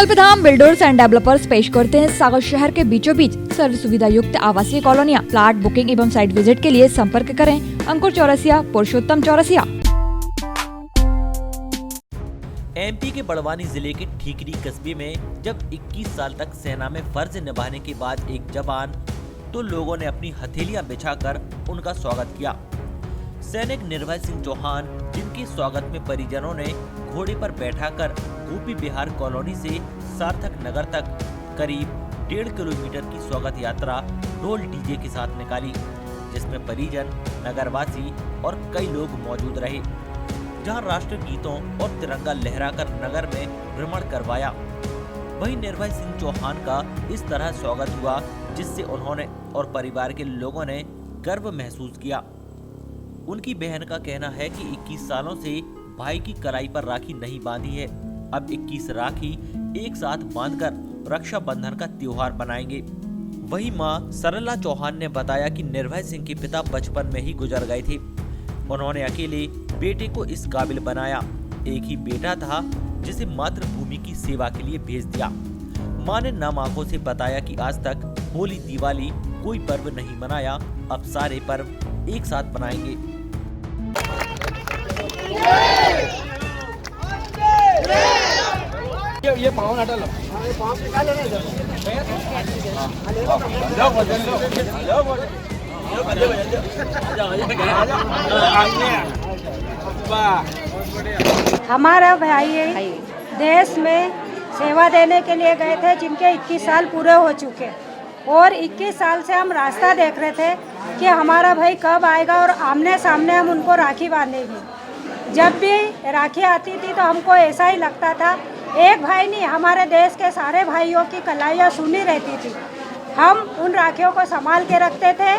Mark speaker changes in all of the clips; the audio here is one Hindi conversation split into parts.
Speaker 1: कल्पधाम बिल्डर्स एंड डेवलपर्स पेश करते हैं सागर शहर के बीचों बीच सर्व सुविधा युक्त आवासीय कॉलोनियाँ। प्लाट बुकिंग एवं साइट विजिट के लिए संपर्क करें अंकुर चौरसिया, पुरुषोत्तम चौरसिया।
Speaker 2: एमपी के बड़वानी जिले के ठीकरी कस्बे में जब 21 साल तक सेना में फर्ज निभाने के बाद एक जवान, तो लोगों ने अपनी हथेलियां बिछाकर उनका स्वागत किया। सैनिक निर्भय सिंह चौहान, जिनके स्वागत में परिजनों ने घोड़े पर बैठाकर गोपी बिहार कॉलोनी से सार्थक नगर तक करीब 1.5 किलोमीटर की स्वागत यात्रा ढोल डीजे के साथ निकाली, जिसमें परिजन, नगरवासी और कई लोग मौजूद रहे, जहां राष्ट्र गीतों और तिरंगा लहराकर नगर में भ्रमण करवाया। वहीं निर्भय सिंह चौहान का इस तरह स्वागत हुआ, जिससे उन्होंने और परिवार के लोगों ने गर्व महसूस किया। उनकी बहन का कहना है कि 21 सालों से भाई की कलाई पर राखी नहीं बांधी है, अब 21 राखी एक साथ बांधकर रक्षाबंधन का त्योहार बनाएंगे। वहीं मां सरला चौहान ने बताया कि निर्भय सिंह के पिता बचपन में ही गुजर गए थे। उन्होंने अकेले बेटे को इस काबिल बनाया। एक ही बेटा था जिसे मातृभूमि की सेवा के लिए भेज दिया। मां ने नम आंखों से बताया कि आज तक होली, दिवाली कोई पर्व नहीं मनाया, अब सारे पर्व एक साथ बनाएंगे।
Speaker 3: ये पाँव हटा लो, पाँव निकालो ना इधर।
Speaker 4: हमारा भाई देश में सेवा देने के लिए गए थे, जिनके 21 साल पूरे हो चुके, और 21 साल से हम रास्ता देख रहे थे कि हमारा भाई कब आएगा और आमने सामने हम उनको राखी बांधेंगे। जब भी राखी आती थी तो हमको ऐसा ही लगता था, एक भाई नहीं, हमारे देश के सारे भाइयों की कलाइयाँ सुनी रहती थी। हम उन राखियों को संभाल के रखते थे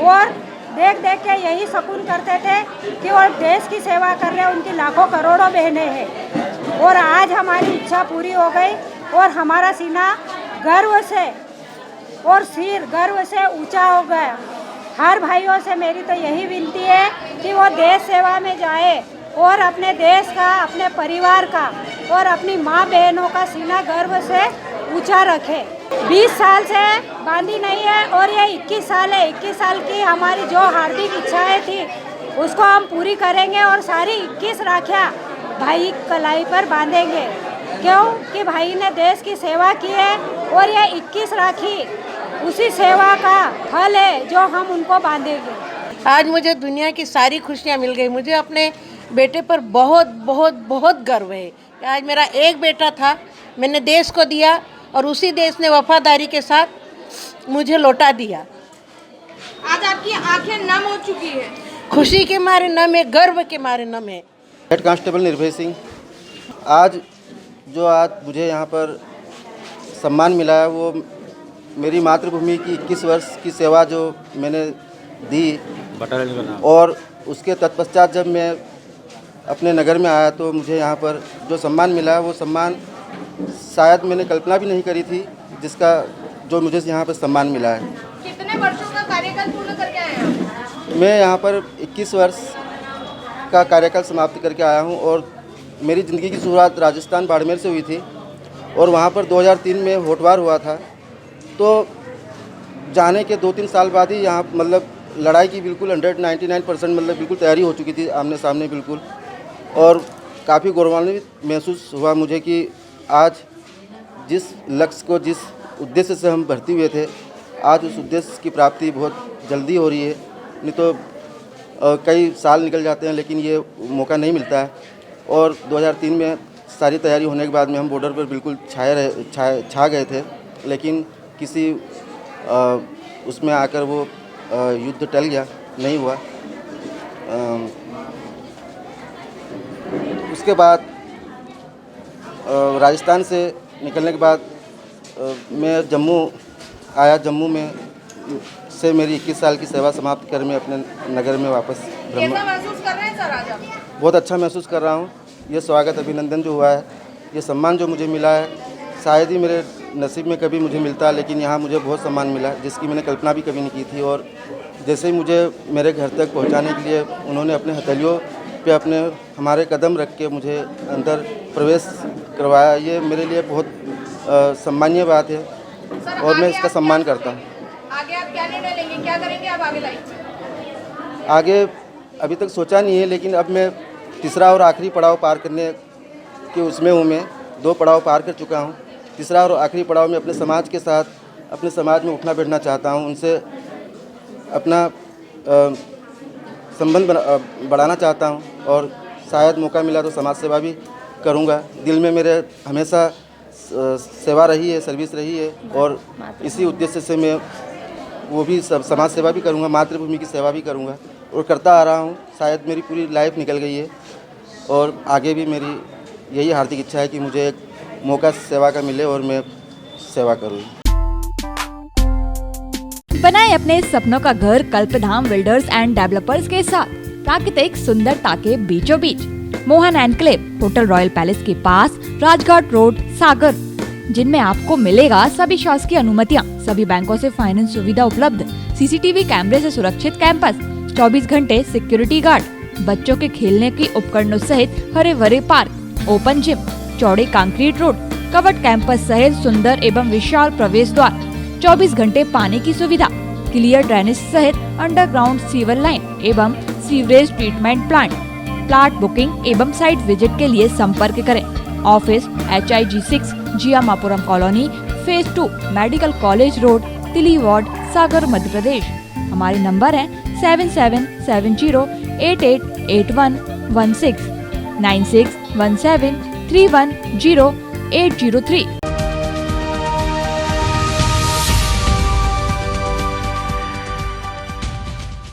Speaker 4: और देख देख के यही सुकून करते थे कि वो देश की सेवा कर रहे, उनकी लाखों करोड़ों बहनें हैं। और आज हमारी इच्छा पूरी हो गई और हमारा सीना गर्व से और सिर गर्व से ऊंचा हो गया। हर भाइयों से मेरी तो यही विनती है कि वो देश सेवा में जाए और अपने देश का, अपने परिवार का और अपनी माँ बहनों का सीना गर्व से ऊंचा रखे। 20 साल से बांधी नहीं है और ये 21 साल है। 21 साल की हमारी जो हार्दिक इच्छाएं थी उसको हम पूरी करेंगे और सारी 21 राखियाँ भाई कलाई पर बांधेंगे, क्यों कि भाई ने देश की सेवा की है और ये 21 राखी उसी सेवा का फल है जो हम उनको बांधेंगे।
Speaker 5: आज मुझे दुनिया की सारी खुशियाँ मिल गई। मुझे अपने बेटे पर बहुत बहुत बहुत गर्व है। आज मेरा एक बेटा था, मैंने देश को दिया और उसी देश ने वफादारी के साथ मुझे लौटा दिया।
Speaker 6: आज आपकी आंखें नम हो चुकी है।
Speaker 5: खुशी के मारे नम है, गर्व के मारे नम है।
Speaker 7: हेड कांस्टेबल निर्भय सिंह, आज मुझे यहाँ पर सम्मान मिला है, वो मेरी मातृभूमि की 21 वर्ष की सेवा जो मैंने दी, और उसके तत्पश्चात जब मैं अपने नगर में आया तो मुझे यहाँ पर जो सम्मान मिला, वो सम्मान शायद मैंने कल्पना भी नहीं करी थी, जो मुझे यहाँ पर सम्मान मिला है।
Speaker 6: कितने वर्षों का कार्यकाल पूर्ण करके आए हैं?
Speaker 7: मैं यहाँ पर 21 वर्ष का कार्यकाल समाप्त करके आया हूँ और मेरी ज़िंदगी की शुरुआत राजस्थान बाड़मेर से हुई थी और वहाँ पर 2003 में होटवार हुआ था। तो जाने के 2-3 साल बाद ही यहाँ मतलब लड़ाई की बिल्कुल 199% मतलब बिल्कुल तैयारी हो चुकी थी, आमने सामने बिल्कुल, और काफ़ी गौरवान्वित महसूस हुआ मुझे कि आज जिस लक्ष्य को, जिस उद्देश्य से हम भर्ती हुए थे, आज उस उद्देश्य की प्राप्ति बहुत जल्दी हो रही है। नहीं तो कई साल निकल जाते हैं लेकिन ये मौका नहीं मिलता है। और 2003 में सारी तैयारी होने के बाद में हम बॉर्डर पर बिल्कुल छा गए थे, लेकिन किसी उसमें आकर वो युद्ध टल गया, नहीं हुआ। उसके बाद राजस्थान से निकलने के बाद मैं जम्मू आया। जम्मू में से मेरी 21 साल की सेवा समाप्त कर मैं अपने नगर में वापस
Speaker 6: कैसा महसूस कर रहे हैं सर आज आप?
Speaker 7: बहुत अच्छा महसूस कर रहा हूँ। ये स्वागत, अभिनंदन जो हुआ है, ये सम्मान जो मुझे मिला है, शायद ही मेरे नसीब में कभी मुझे मिलता, लेकिन यहाँ मुझे बहुत सम्मान मिला जिसकी मैंने कल्पना भी कभी नहीं की थी। और जैसे ही मुझे मेरे घर तक पहुँचाने के लिए उन्होंने अपने हथेलियों पे हमारे कदम रख के मुझे अंदर प्रवेश करवाया, ये मेरे लिए बहुत सम्मानीय बात है
Speaker 6: सर,
Speaker 7: और मैं
Speaker 6: आगे
Speaker 7: इसका
Speaker 6: आप
Speaker 7: सम्मान
Speaker 6: क्या-
Speaker 7: करता हूँ।
Speaker 6: आगे आप क्या निर्णय लेंगे, क्या करेंगे आप आगे लाइफ?
Speaker 7: आगे अभी तक सोचा नहीं है, लेकिन अब मैं तीसरा और आखिरी पड़ाव पार करने के उसमें हूँ। मैं 2 पड़ाव पार कर चुका हूँ। तीसरा और आखिरी पड़ाव में अपने समाज के साथ, अपने समाज में उठना बैठना चाहता हूँ। उनसे अपना संबंध बढ़ाना चाहता हूँ और शायद मौका मिला तो समाज सेवा भी करूँगा। दिल में मेरे हमेशा सेवा रही है, सर्विस रही है और इसी उद्देश्य से मैं वो भी समाज सेवा भी करूँगा, मातृभूमि की सेवा भी करूँगा और करता आ रहा हूँ। शायद मेरी पूरी लाइफ निकल गई है और आगे भी मेरी यही हार्दिक इच्छा है कि मुझे एक मौका सेवा का मिले और मैं सेवा करूँ।
Speaker 1: बनाए अपने सपनों का घर कल्पधाम बिल्डर्स एंड डेवलपर्स के साथ प्राकृतिक सुंदरता के बीचों बीच। Mohan enclave hotel royal palace के पास, राजघाट रोड, सागर, जिनमें आपको मिलेगा सभी शासकीय अनुमतियां, सभी बैंकों से फाइनेंस सुविधा उपलब्ध, सीसीटीवी कैमरे से सुरक्षित कैंपस, 24 घंटे सिक्योरिटी गार्ड, बच्चों के खेलने के उपकरणों सहित हरे भरे पार्क, ओपन जिम, चौड़े कंक्रीट रोड, कवर्ड कैंपस सहित सुंदर एवं विशाल प्रवेश द्वार, 24 घंटे पानी की सुविधा, क्लियर ड्रेनेज सहित अंडरग्राउंड सीवर लाइन एवं sewerage treatment plant. Plot booking एवं साइट विजिट के लिए संपर्क करें। Office HIG 6 Jiyamapuram colony, phase 2, medical college road, Tili ward, Sagar, Madhya Pradesh. हमारे नंबर है 7770888116 9617310803।